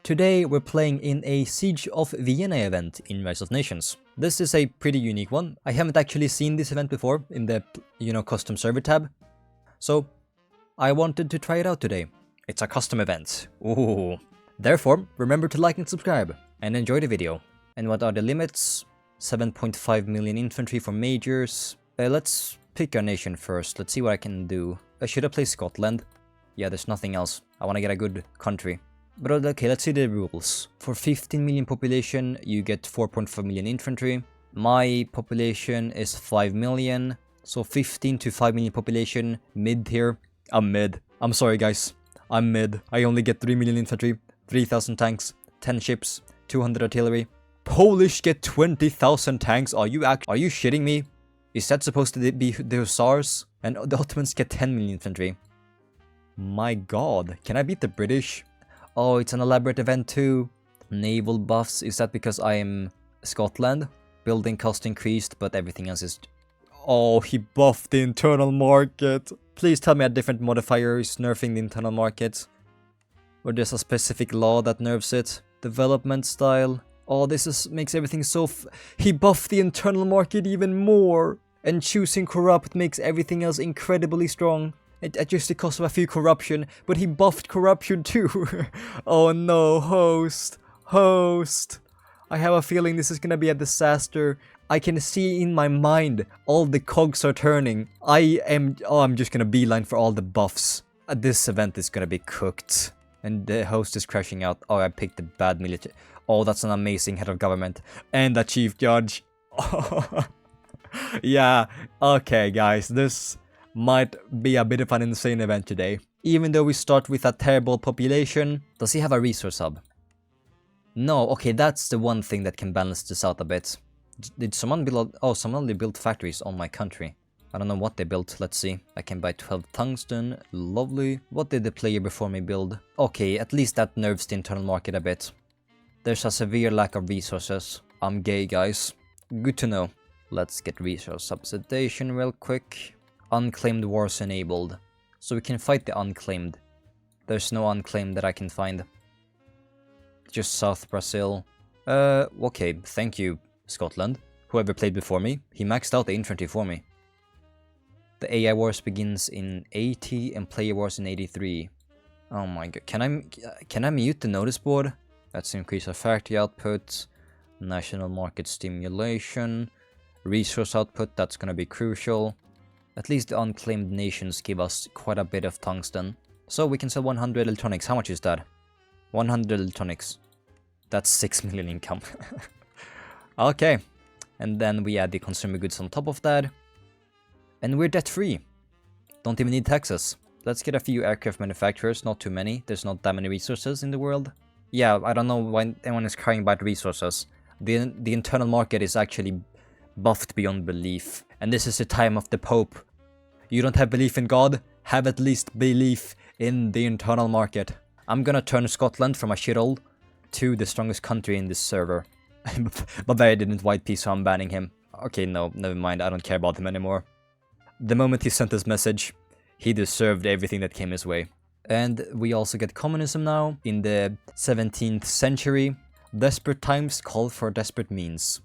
Today we're playing in a Siege of Vienna event in Rise of Nations. This is a pretty unique one. I haven't actually seen this event before in the, custom server tab. So I wanted to try it out today. It's a custom event. Ooh. Therefore, remember to like and subscribe and enjoy the video. And what are the limits? 7.5 million infantry for majors. Let's pick our nation first. Let's see what I can do. Should I play Scotland? Yeah, there's nothing else. I want to get a good country. But okay, let's see the rules. For 15 million population, you get 4.5 million infantry. My population is 5 million. So 15 to 5 million population, mid tier. I'm mid. I'm sorry guys. I'm mid. I only get 3 million infantry, 3,000 tanks, 10 ships, 200 artillery. Polish get 20,000 tanks. Are you shitting me? Is that supposed to be the Hussars? And the Ottomans get 10 million infantry. My god. Can I beat the British? Oh, it's an elaborate event too. Naval buffs. Is that because I am Scotland? Building cost increased, but everything else is... Oh, he buffed the internal market. Please tell me a different modifier is nerfing the internal market. Or there's a specific law that nerfs it. Development style. Oh, makes everything so... He buffed the internal market even more. And choosing corrupt makes everything else incredibly strong. At just the cost of a few corruption, but he buffed corruption too. Oh no, host. I have a feeling this is gonna be a disaster. I can see in my mind all the cogs are turning. I'm just gonna beeline for all the buffs. This event is gonna be cooked. And the host is crashing out. Oh, I picked the bad military. Oh, that's an amazing head of government. And a chief judge. Yeah, okay guys, this might be a bit of an insane event today. Even though we start with a terrible population. Does he have a resource hub? No, okay, that's the one thing that can balance this out a bit. Did someone build... Oh, someone built factories on my country. I don't know what they built, let's see. I can buy 12 tungsten, lovely. What did the player before me build? Okay, at least that nerfs the internal market a bit. There's a severe lack of resources. I'm gay, guys. Good to know. Let's get resource subsidization real quick. Unclaimed wars enabled. So we can fight the unclaimed. There's no unclaimed that I can find. Just South Brazil. Okay, thank you, Scotland. Whoever played before me, he maxed out the infantry for me. The AI wars begins in 80 and player wars in 83. Oh my god, can I mute the notice board? Let's increase our factory output. National market stimulation. Resource output, that's gonna be crucial. At least the unclaimed nations give us quite a bit of tungsten. So we can sell 100 electronics. How much is that? 100 electronics. That's 6 million income. Okay. And then we add the consumer goods on top of that. And we're debt free. Don't even need taxes. Let's get a few aircraft manufacturers. Not too many. There's not that many resources in the world. Yeah, I don't know why anyone is crying about resources. The internal market is actually buffed beyond belief. And this is the time of the Pope. You don't have belief in God? Have at least belief in the internal market. I'm gonna turn Scotland from a shithole to the strongest country in this server. But I didn't white peace, so I'm banning him. Okay, no, never mind. I don't care about him anymore. The moment he sent this message, he deserved everything that came his way. And we also get communism now in the 17th century. Desperate times call for desperate means.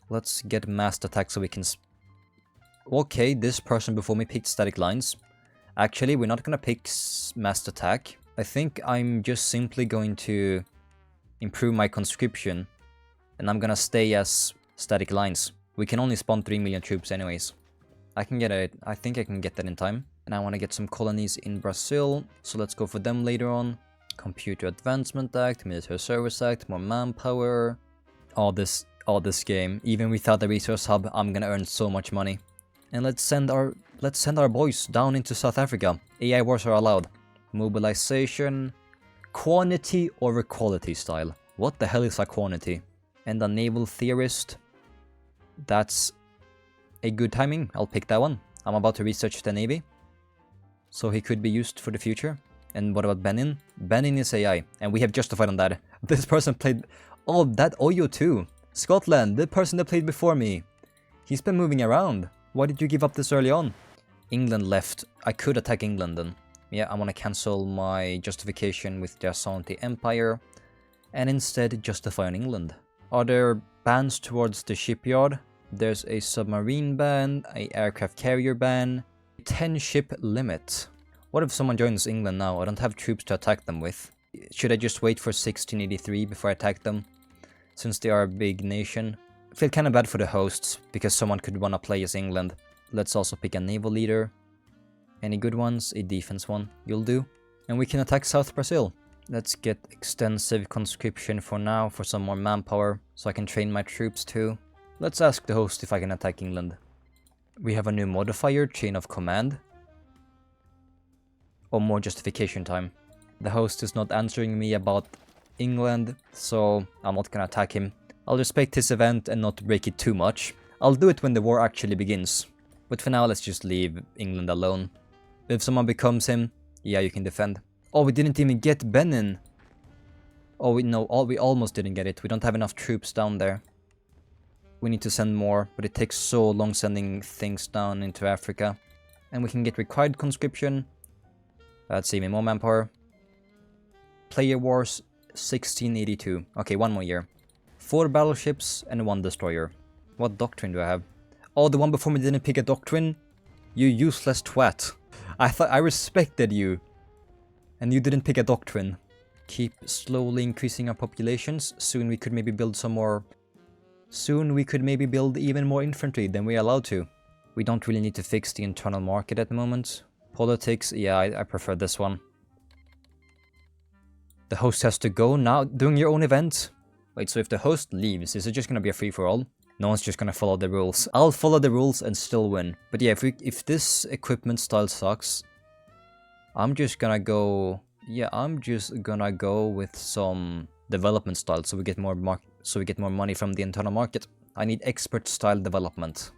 Let's get mass attack so we can... Okay, this person before me picked static lines. Actually, we're not gonna pick mass attack. I think I'm just simply going to improve my conscription. And I'm gonna stay as static lines. We can only spawn 3 million troops anyways. I think I can get that in time. And I want to get some colonies in Brazil. So let's go for them later on. Computer Advancement Act, Military Service Act, more manpower. All this game. Even without the resource hub, I'm gonna earn so much money. And let's send our boys down into South Africa. AI wars are allowed. Mobilization. Quantity over quality style. What the hell is a quantity? And a naval theorist. That's a good timing. I'll pick that one. I'm about to research the navy. So he could be used for the future. And what about Benin? Benin is AI. And we have justified on that. This person played... Oh, that Oyo too. Scotland, the person that played before me. He's been moving around. Why did you give up this early on? England left. I could attack England then. Yeah, I want to cancel my justification with the Asante Empire. and instead justify on England. Are there bans towards the shipyard? There's a submarine ban, a aircraft carrier ban, 10 ship limit. What if someone joins England now? I don't have troops to attack them with. Should I just wait for 1683 before I attack them? Since they are a big nation. I feel kind of bad for the hosts, because someone could wanna play as England. Let's also pick a naval leader. Any good ones? A defense one. You'll do. And we can attack South Brazil. Let's get extensive conscription for now for some more manpower, so I can train my troops too. Let's ask the host if I can attack England. We have a new modifier, chain of command. Or more justification time. The host is not answering me about England, so I'm not gonna attack him. I'll respect his event and not break it too much. I'll do it when the war actually begins. But for now, let's just leave England alone. If someone becomes him, yeah, you can defend. Oh, we didn't even get Benin. Oh, we almost didn't get it. We don't have enough troops down there. We need to send more, but it takes so long sending things down into Africa. And we can get required conscription. That's even more manpower. Player Wars 1682. Okay, one more year. 4 battleships and 1 destroyer. What doctrine do I have? Oh, the one before me didn't pick a doctrine? You useless twat. I thought I respected you. And you didn't pick a doctrine. Keep slowly increasing our populations. Soon we could maybe build some more... Soon we could maybe build even more infantry than we're allowed to. We don't really need to fix the internal market at the moment. Politics, yeah, I prefer this one. The host has to go now, doing your own event. Wait, so if the host leaves, is it just gonna be a free-for-all? No one's just gonna follow the rules. I'll follow the rules and still win. But yeah, if this equipment style sucks, I'm just gonna go... Yeah, I'm just gonna go with some development style so we get more money from the internal market. I need expert style development.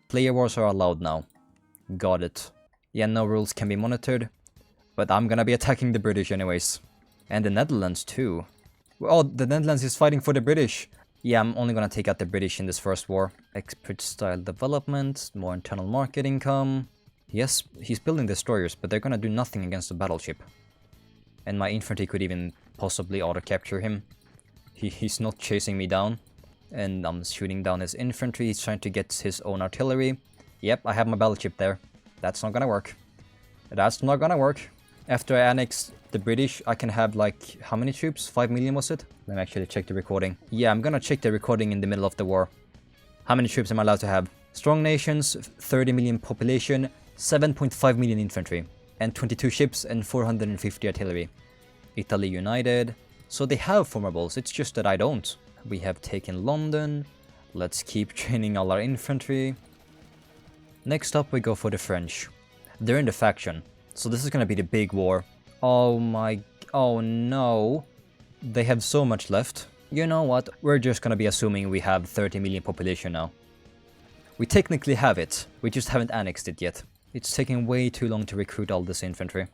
Player wars are allowed now. Got it. Yeah, no rules can be monitored. But I'm gonna be attacking the British anyways. And the Netherlands too. Oh, the Netherlands is fighting for the British. Yeah, I'm only gonna take out the British in this first war. Expert style development, more internal market income. Yes, he's building destroyers, but they're gonna do nothing against the battleship. And my infantry could even possibly auto-capture him. He's not chasing me down. And I'm shooting down his infantry. He's trying to get his own artillery. Yep, I have my battleship there. That's not gonna work. That's not gonna work. After I annex the British, I can have like, how many troops? 5 million was it? Let me actually check the recording. Yeah, I'm gonna check the recording in the middle of the war. How many troops am I allowed to have? Strong nations, 30 million population, 7.5 million infantry, and 22 ships and 450 artillery. Italy united. So they have formables, it's just that I don't. We have taken London. Let's keep training all our infantry. Next up we go for the French. They're in the faction. So this is gonna be the big war. Oh no. They have so much left. You know what? We're just gonna be assuming we have 30 million population now. We technically have it. We just haven't annexed it yet. It's taking way too long to recruit all this infantry.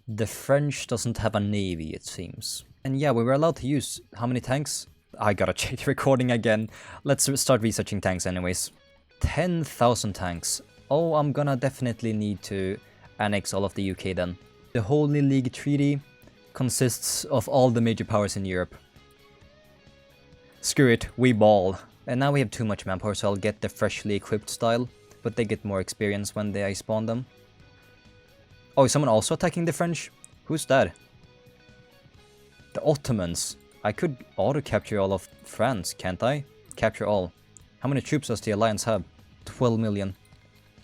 The French doesn't have a navy, it seems. And yeah, we were allowed to use how many tanks? I gotta check the recording again. Let's start researching tanks anyways. 10,000 tanks. Oh, I'm gonna definitely need to annex all of the UK then. The Holy League Treaty consists of all the major powers in Europe. Screw it, we ball. And now we have too much manpower, so I'll get the freshly equipped style, but they get more experience when I spawn them. Oh, is someone also attacking the French? Who's that? The Ottomans. I could auto-capture all of France, can't I? Capture all. How many troops does the Alliance have? 12 million.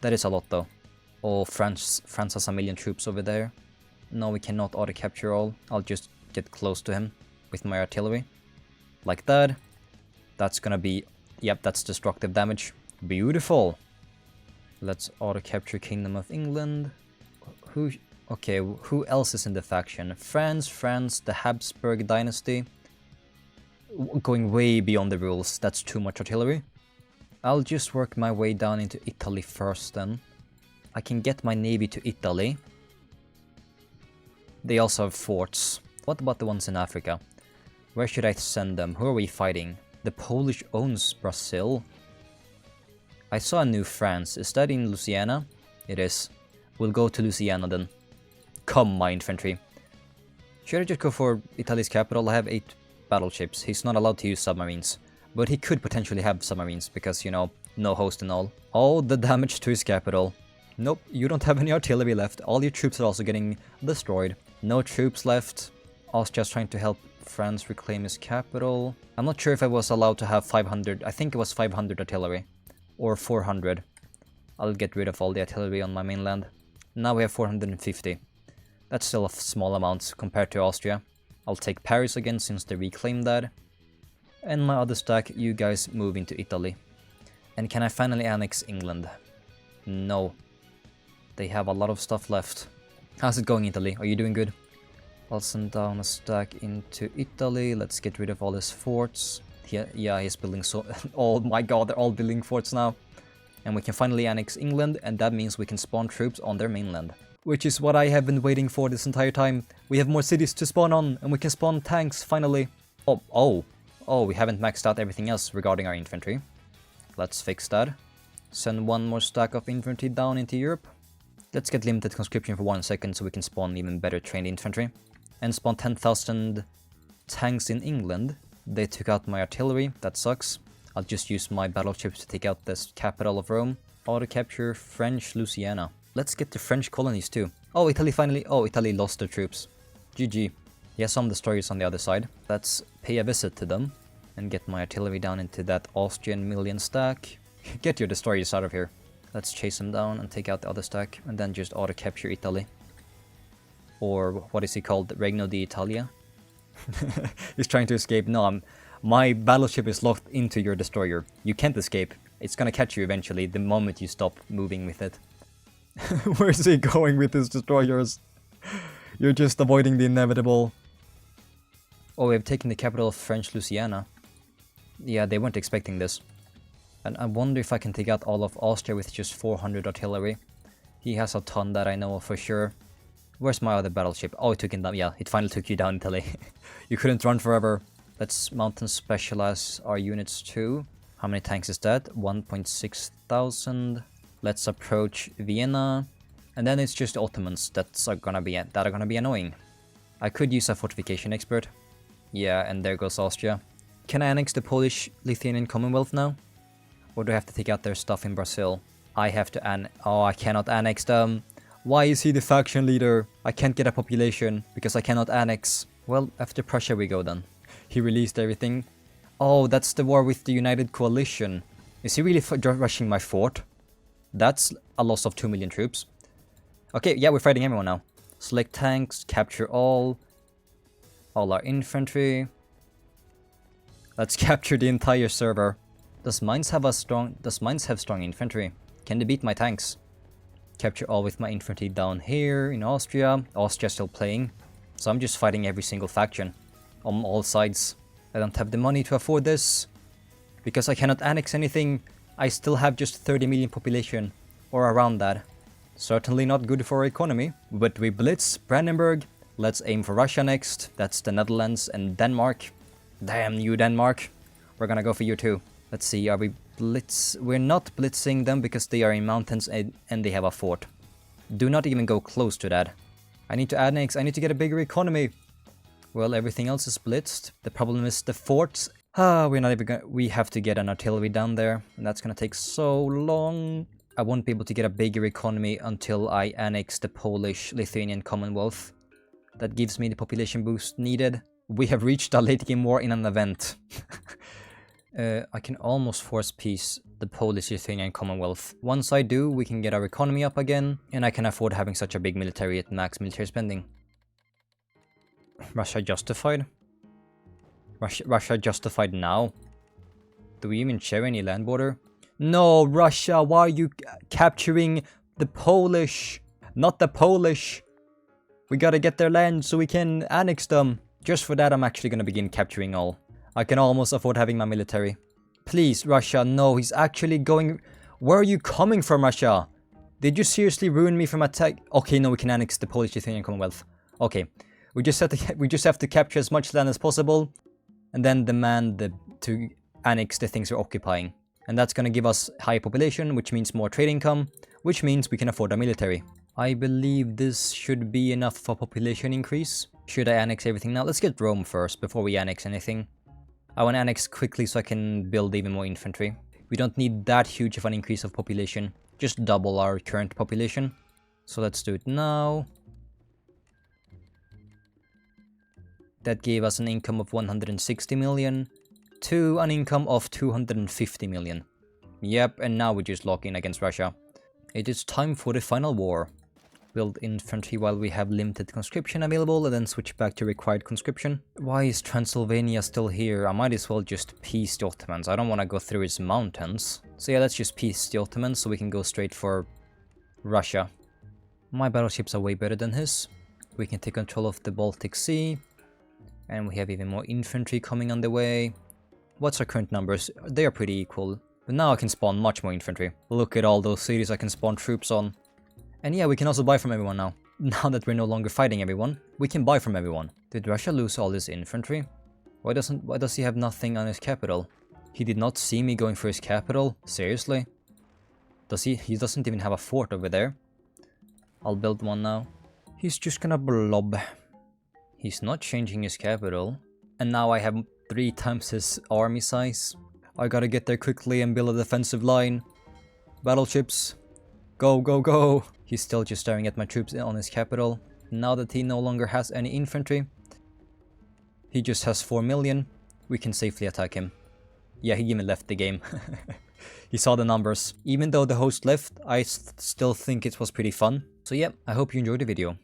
That is a lot though. Oh, France has a million troops over there. No, we cannot auto-capture all. I'll just get close to him with my artillery. Like that. That's gonna be... Yep, that's destructive damage. Beautiful! Let's auto-capture Kingdom of England. Okay, who else is in the faction? France, the Habsburg dynasty. Going way beyond the rules. That's too much artillery. I'll just work my way down into Italy first then. I can get my navy to Italy. They also have forts. What about the ones in Africa? Where should I send them? Who are we fighting? The Polish owns Brazil. I saw a New France. Is that in Louisiana? It is. We'll go to Louisiana then. Come, my infantry. Should I just go for Italy's capital? I have 8 battleships. He's not allowed to use submarines. But he could potentially have submarines because, you know, no host and all. Oh, the damage to his capital. Nope, you don't have any artillery left. All your troops are also getting destroyed. No troops left. Austria's trying to help France reclaim his capital. I'm not sure if I was allowed to have 500. I think it was 500 artillery. Or 400. I'll get rid of all the artillery on my mainland. Now we have 450. That's still a small amount compared to Austria. I'll take Paris again since they reclaimed that. And my other stack, you guys move into Italy. And can I finally annex England? No. They have a lot of stuff left. How's it going, Italy? Are you doing good? I'll send down a stack into Italy. Let's get rid of all his forts. Yeah, he's building so... oh my god, they're all building forts now. And we can finally annex England, and that means we can spawn troops on their mainland. Which is what I have been waiting for this entire time. We have more cities to spawn on, and we can spawn tanks, finally. Oh, we haven't maxed out everything else regarding our infantry. Let's fix that. Send one more stack of infantry down into Europe. Let's get limited conscription for 1 second so we can spawn even better trained infantry. And spawn 10,000 tanks in England. They took out my artillery, that sucks. I'll just use my battleships to take out this capital of Rome. Auto capture French Louisiana. Let's get the French colonies too. Oh, Italy finally... oh, Italy lost their troops. GG. He has some destroyers on the other side. Let's pay a visit to them. And get my artillery down into that Austrian million stack. Get your destroyers out of here. Let's chase them down and take out the other stack. And then just auto capture Italy. Or what is he called? Regno d'Italia? He's trying to escape. No, my battleship is locked into your destroyer. You can't escape. It's gonna catch you eventually the moment you stop moving with it. Where's he going with his destroyers? You're just avoiding the inevitable. Oh, we have taken the capital of French Louisiana. Yeah, they weren't expecting this. And I wonder if I can take out all of Austria with just 400 artillery. He has a ton that I know of for sure. Where's my other battleship? Oh, it took him down. Yeah, it finally took you down, Italy. You couldn't run forever. Let's mountain specialize our units too. How many tanks is that? 1.6 thousand. Let's approach Vienna. And then it's just Ottomans that are gonna be annoying. I could use a fortification expert. Yeah, and there goes Austria. Can I annex the Polish-Lithuanian Commonwealth now? Or do I have to take out their stuff in Brazil? I have to oh, I cannot annex them. Why is he the faction leader? I can't get a population because I cannot annex. Well, after Prussia we go then. He released everything. Oh, that's the war with the United Coalition. Is he really rushing my fort? That's a loss of 2 million troops. Okay, yeah, we're fighting everyone now. Select tanks, capture all our infantry. Let's capture the entire server. Does Mainz have strong infantry? Can they beat my tanks? Capture all with my infantry down here in Austria. Austria's still playing. So I'm just fighting every single faction. On all sides. I don't have the money to afford this. Because I cannot annex anything. I still have just 30 million population. Or around that. Certainly not good for our economy. But we blitz Brandenburg. Let's aim for Russia next. That's the Netherlands and Denmark. Damn you, Denmark. We're gonna go for you too. Let's see, are we we're not blitzing them because they are in mountains and they have a fort. Do not even go close to that. I need to annex, I need to get a bigger economy. Well, everything else is blitzed. The problem is the forts. We're not even we have to get an artillery down there, and that's gonna take so long. I won't be able to get a bigger economy until I annex the Polish-Lithuanian Commonwealth. That gives me the population boost needed. We have reached a late game war in an event. I can almost force peace the Polish-Lithuanian Commonwealth. Once I do, we can get our economy up again, and I can afford having such a big military at max military spending. Russia justified? Russia justified now? Do we even share any land border? No, Russia, why are you capturing the Polish? Not the Polish! We gotta get their land so we can annex them. Just for that, I'm actually gonna begin capturing all. I can almost afford having my military. Please, Russia, no, he's actually going... Where are you coming from, Russia? Did you seriously ruin me from attack? Okay, no, we can annex the Polish-Lithuanian Commonwealth. Okay, we just have to capture as much land as possible, and then demand to annex the things we're occupying. And that's gonna give us high population, which means more trade income, which means we can afford a military. I believe this should be enough for population increase. Should I annex everything now? Let's get Rome first before we annex anything. I want to annex quickly so I can build even more infantry. We don't need that huge of an increase of population. Just double our current population. So let's do it now. That gave us an income of 160 million to an income of 250 million. Yep, and now we just lock in against Russia. It is time for the final war. Build infantry while we have limited conscription available and then switch back to required conscription. Why is Transylvania still here? I might as well just peace the Ottomans. I don't want to go through its mountains. So yeah, let's just peace the Ottomans so we can go straight for Russia. My battleships are way better than his. We can take control of the Baltic Sea. And we have even more infantry coming on the way. What's our current numbers? They are pretty equal. But now I can spawn much more infantry. Look at all those cities I can spawn troops on. And yeah, we can also buy from everyone now. Now that we're no longer fighting everyone, we can buy from everyone. Did Russia lose all his infantry? Why does he have nothing on his capital? He did not see me going for his capital? Seriously? Does he? He doesn't even have a fort over there. I'll build one now. He's just gonna blob. He's not changing his capital. And now I have 3 times his army size. I gotta get there quickly and build a defensive line. Battleships. Go, go, go! He's still just staring at my troops on his capital. Now that he no longer has any infantry, he just has 4 million. We can safely attack him. Yeah, he even left the game. He saw the numbers. Even though the host left, I still think it was pretty fun. So yeah, I hope you enjoyed the video.